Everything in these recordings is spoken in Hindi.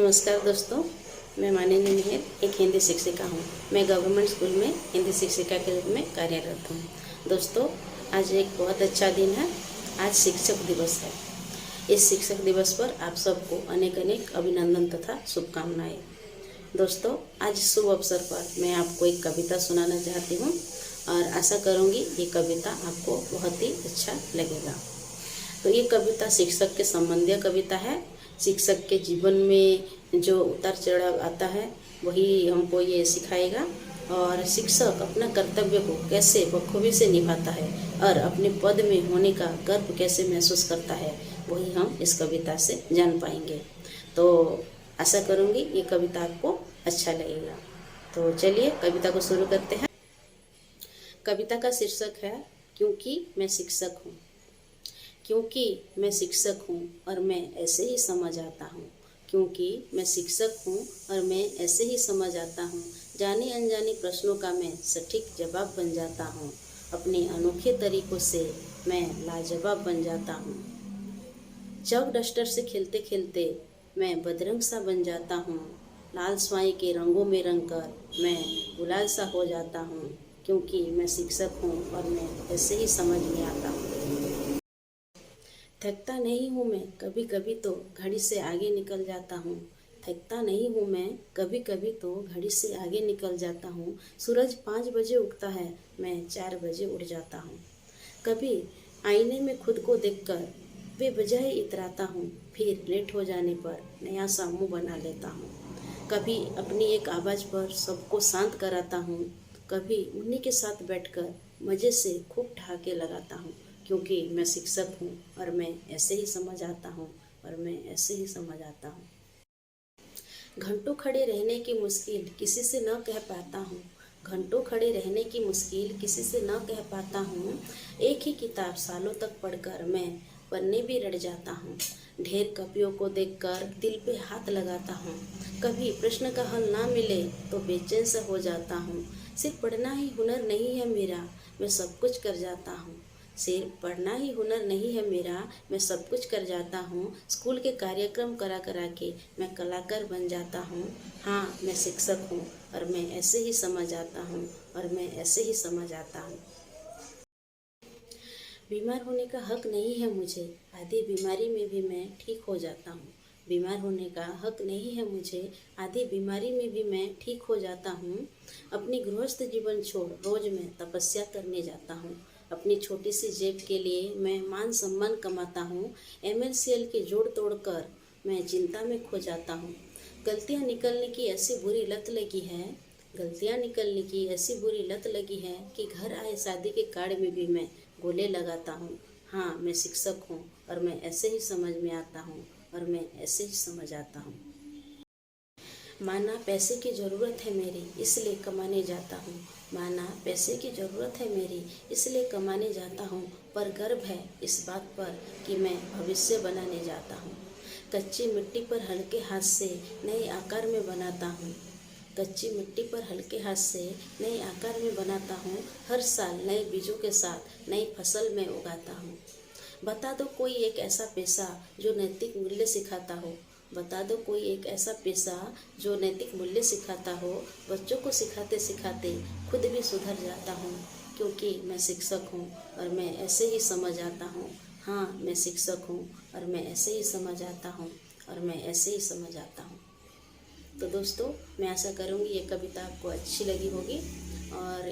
नमस्कार दोस्तों, मैं माननीय मेहर एक हिंदी शिक्षिका हूँ। मैं गवर्नमेंट स्कूल में हिंदी शिक्षिका के रूप में कार्यरत हूँ। दोस्तों, आज एक बहुत अच्छा दिन है। आज शिक्षक दिवस है। इस शिक्षक दिवस पर आप सबको अनेक अनेक अभिनंदन तथा शुभकामनाएं। दोस्तों, आज शुभ अवसर पर मैं आपको एक कविता सुनाना चाहती हूँ और आशा करूँगी ये कविता आपको बहुत ही अच्छा लगेगा। तो ये कविता शिक्षक के संबंधी कविता है। शिक्षक के जीवन में जो उतार चढ़ाव आता है वही हमको ये सिखाएगा, और शिक्षक अपना कर्तव्य को कैसे बखूबी से निभाता है और अपने पद में होने का गर्व कैसे महसूस करता है वही हम इस कविता से जान पाएंगे। तो आशा करूँगी ये कविता आपको अच्छा लगेगा। तो चलिए कविता को शुरू करते हैं। कविता का शीर्षक है क्योंकि मैं शिक्षक हूँ। क्योंकि मैं शिक्षक हूँ और मैं ऐसे ही समझ आता हूँ। क्योंकि मैं शिक्षक हूँ और मैं ऐसे ही समझ आता हूँ। जाने अनजाने प्रश्नों का मैं सटीक जवाब बन जाता हूँ। अपने अनोखे तरीकों से मैं लाजवाब बन जाता हूँ। चौक डस्टर से खेलते खेलते मैं बदरंग सा बन जाता हूँ। लाल स्वाई के रंगों में रंग कर मैं गुलाल सा हो जाता हूँ। क्योंकि मैं शिक्षक हूँ और मैं ऐसे ही समझ में आता हूँ। थकता नहीं हूँ मैं, कभी कभी तो घड़ी से आगे निकल जाता हूँ। थकता नहीं हूँ मैं, कभी कभी तो घड़ी से आगे निकल जाता हूँ। सूरज 5 बजे उगता है, मैं 4 बजे उठ जाता हूँ। कभी आईने में खुद को देखकर बेवजह ही इतराता हूँ, फिर लेट हो जाने पर नया सा मुँह बना लेता हूँ। कभी अपनी एक आवाज़ पर सबको शांत कराता हूँ, कभी उन्हीं के साथ बैठकर मज़े से खूब ठहाके लगाता हूँ। क्योंकि मैं शिक्षक हूँ और मैं ऐसे ही समझ आता हूँ और मैं ऐसे ही समझ आता हूँ। घंटों खड़े रहने की मुश्किल किसी से न कह पाता हूँ। घंटों खड़े रहने की मुश्किल किसी से न कह पाता हूँ। एक ही किताब सालों तक पढ़कर मैं पन्ने भी रट जाता हूँ। ढेर कॉपियों को देखकर दिल पे हाथ लगाता हूँ। कभी प्रश्न का हल ना मिले तो बेचैन सा हो जाता हूँ। सिर्फ पढ़ना ही हुनर नहीं है मेरा, मैं सब कुछ कर जाता हूँ। सिर्फ पढ़ना ही हुनर नहीं है मेरा, मैं सब कुछ कर जाता हूँ। स्कूल के कार्यक्रम करा करा के मैं कलाकार बन जाता हूँ। हाँ, मैं शिक्षक हूँ और मैं ऐसे ही समझ आता हूँ और मैं ऐसे ही समझ आता हूँ। बीमार होने का हक नहीं है मुझे, आधी बीमारी में भी मैं ठीक हो जाता हूँ। बीमार होने का हक नहीं है मुझे, आधी बीमारी में भी मैं ठीक हो जाता हूँ। अपनी गृहस्थ जीवन छोड़ रोज मैं तपस्या करने जाता हूँ। अपनी छोटी सी जेब के लिए मैं मान सम्मान कमाता हूँ। MLCL के जोड़ तोड़ कर मैं चिंता में खो जाता हूँ। गलतियाँ निकलने की ऐसी बुरी लत लगी है, गलतियाँ निकलने की ऐसी बुरी लत लगी है कि घर आए शादी के कार्ड में भी मैं गोले लगाता हूँ। हाँ, मैं शिक्षक हूँ और मैं ऐसे ही समझ में आता हूँ और मैं ऐसे ही समझ आता हूँ। माना पैसे की ज़रूरत है मेरी इसलिए कमाने जाता हूँ। माना पैसे की ज़रूरत है मेरी इसलिए कमाने जाता हूँ, पर गर्व है इस बात पर कि मैं भविष्य बनाने जाता हूँ। कच्ची मिट्टी पर हल्के हाथ से नए आकार में बनाता हूँ। कच्ची मिट्टी पर हल्के हाथ से नए आकार में बनाता हूँ। हर साल नए बीजों के साथ नई फसल में उगाता हूँ। बता दो कोई एक ऐसा पेशा जो नैतिक मूल्य सिखाता हो। बता दो कोई एक ऐसा पेशा जो नैतिक मूल्य सिखाता हो। बच्चों को सिखाते सिखाते खुद भी सुधर जाता हूँ। क्योंकि मैं शिक्षक हूँ और मैं ऐसे ही समझ आता हूँ। हाँ, मैं शिक्षक हूँ और मैं ऐसे ही समझ आता हूँ और मैं ऐसे ही समझ आता हूँ। तो दोस्तों, मैं आशा करूँगी ये कविता आपको अच्छी लगी होगी, और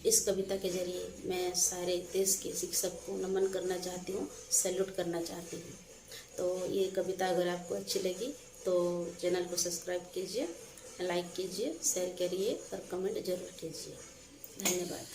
इस कविता के ज़रिए मैं सारे देश के शिक्षक को नमन करना चाहती हूँ, सैल्यूट करना चाहती हूँ। तो ये कविता अगर आपको अच्छी लगी तो चैनल को सब्सक्राइब कीजिए, लाइक कीजिए, शेयर करिए और कमेंट ज़रूर कीजिए। धन्यवाद।